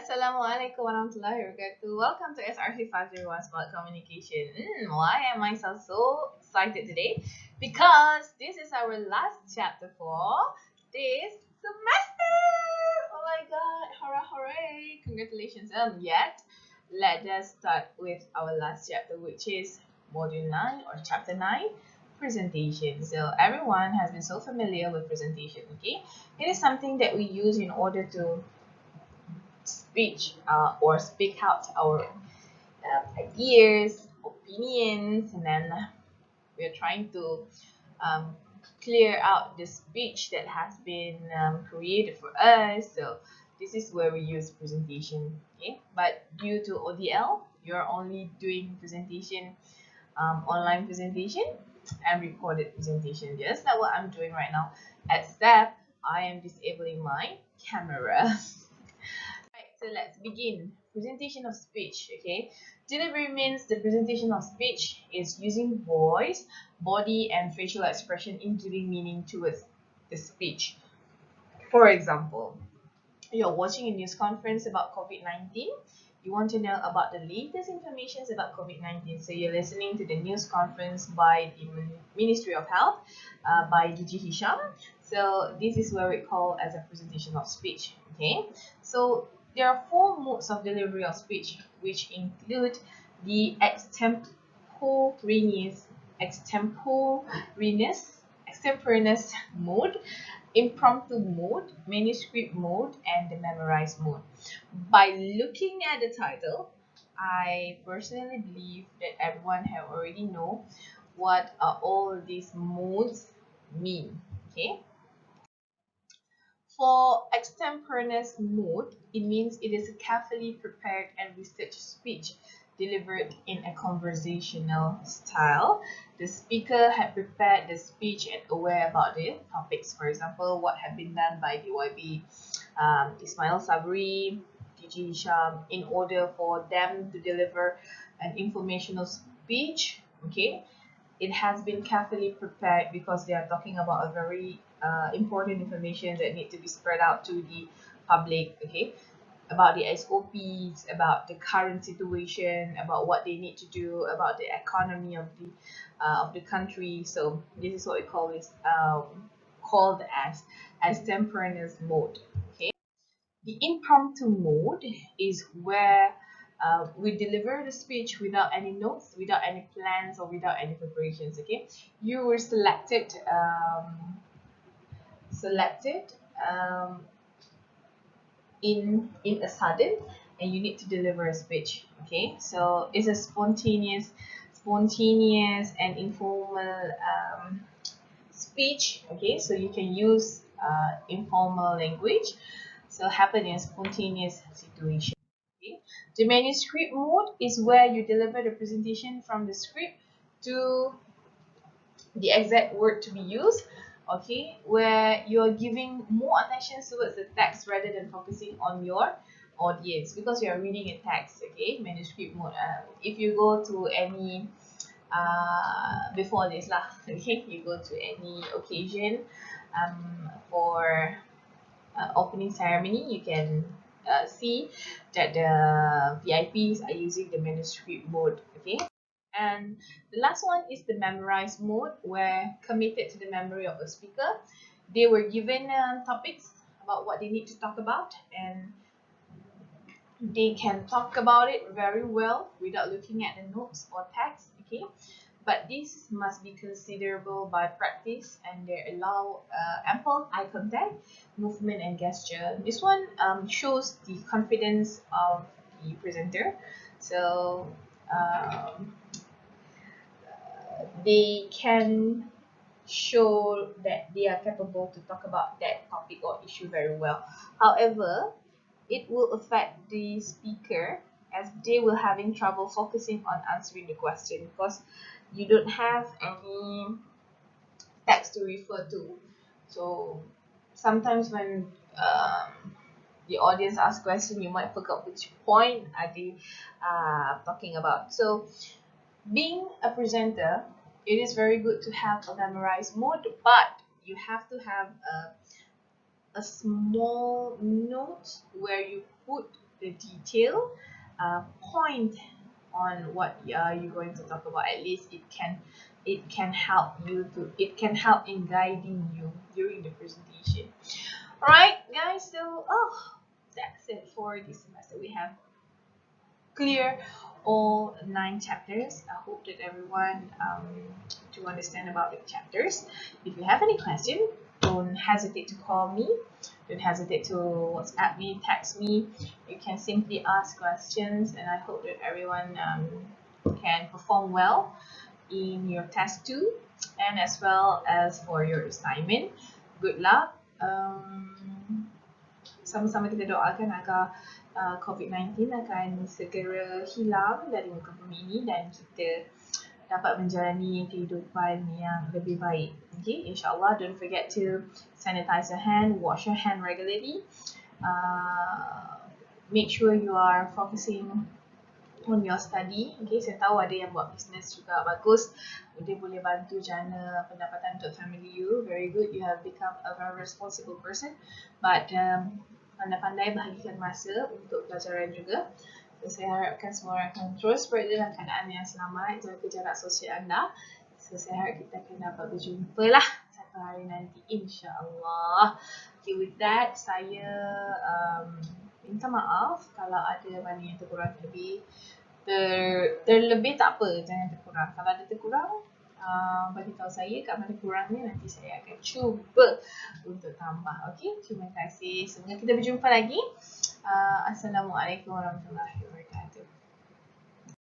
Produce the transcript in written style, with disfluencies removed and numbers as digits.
Assalamualaikum warahmatullahi wabarakatuh. Welcome to SRC 501 Smart Communication. Why am I so excited today? Because this is our last chapter for this semester. Oh my god, hurrah, hooray! Congratulations. Yet, let us start with our last chapter, which is Module 9 or Chapter 9, presentation. So everyone has been so familiar with presentation, okay? It is something that we use in order to or speak out our ideas, opinions, and then we're trying to um, clear out the speech that has been created for us. So this is where we use presentation. Okay, but due to ODL, you're only doing presentation, online presentation, and recorded presentation, just like what I'm doing right now. Except I am disabling my camera. Right, so let's begin. Presentation of speech, okay? Delivery means the presentation of speech is using voice, body, and facial expression in giving meaning towards the speech. For example, you're watching a news conference about COVID-19. You want to know about the latest information about COVID-19. So you're listening to the news conference by the Ministry of Health, by DG Hisham. So this is where we call as a presentation of speech. Okay. So there are 4 modes of delivery of speech, which include the extemporaneous mode, impromptu mode, manuscript mode, and the memorized mode. By looking at the title, I personally believe that everyone have already know what all these modes mean. Okay. For extemporaneous mode, it means it is a carefully prepared and researched speech delivered in a conversational style. The speaker had prepared the speech and aware about the topics. For example, what had been done by DYB, Ismail Sabri, DG Hisham, in order for them to deliver an informational speech. Okay, it has been carefully prepared because they are talking about a very important information that need to be spread out to the public, okay, about the SOPs, about the current situation, about what they need to do, about the economy of the country. So this is what we call this called as extemporaneous mode. Okay, the impromptu mode is where we deliver the speech without any notes, without any plans, or without any preparations. Okay, you were selected um, in a sudden, and you need to deliver a speech. Okay, so it's a spontaneous and informal speech. Okay, so you can use informal language. So happen in a spontaneous situation. Okay. The manuscript mode is where you deliver the presentation from the script to the exact word to be used. Okay, where you're giving more attention towards the text rather than focusing on your audience because you are reading a text. Okay, manuscript mode. If you go to any before this lah, okay, you go to any occasion for opening ceremony, you can see that the VIPs are using the manuscript mode. Okay, and the last one is the memorized mode, where committed to the memory of a speaker, they were given topics about what they need to talk about, and they can talk about it very well without looking at the notes or text. Okay, but this must be considerable by practice, and they allow ample eye contact, movement, and gesture. This one shows the confidence of the presenter. So they can show that they are capable to talk about that topic or issue very well. However, it will affect the speaker as they will having trouble focusing on answering the question because you don't have any text to refer to. So sometimes when the audience asks question, you might forget which point are they talking about. So being a presenter, it is very good to have a memorized mode, but you have to have a small note where you put the detail point on what you're going to talk about. At least it can help in guiding you during the presentation. Alright guys, so that's it for this semester. We have clear all 9 chapters. I hope that everyone to understand about the chapters. If you have any question, don't hesitate to call me. Don't hesitate to WhatsApp me, text me. You can simply ask questions, and I hope that everyone can perform well in your test too, and as well as for your assignment. Good luck. Sama-sama kita doakan agar COVID-19 akan segera hilang dari muka bumi ini dan kita dapat menjalani kehidupan yang lebih baik. Okay, insyaAllah, don't forget to sanitize your hand, wash your hand regularly. Make sure you are focusing on your study. Okay, saya tahu ada yang buat business juga bagus. Dia boleh bantu jana pendapatan untuk family you. Very good, you have become a very responsible person. But pandai-pandai bahagikan masa untuk pelajaran juga. So, saya harapkan semua orang akan terus berada dalam keadaan yang selamat, jaga jarak sosial anda. So, saya harap kita akan dapat berjumpa lah satu hari nanti, insyaAllah. Okay, with that, saya minta maaf kalau ada mana yang terkurang terlebih. Terlebih tak apa, jangan terkurang. Kalau ada terkurang, bagi tahu saya kat mana kurangnya, nanti saya akan cuba untuk tambah. Okay, terima kasih. Semoga kita berjumpa lagi. Assalamualaikum warahmatullahi wabarakatuh.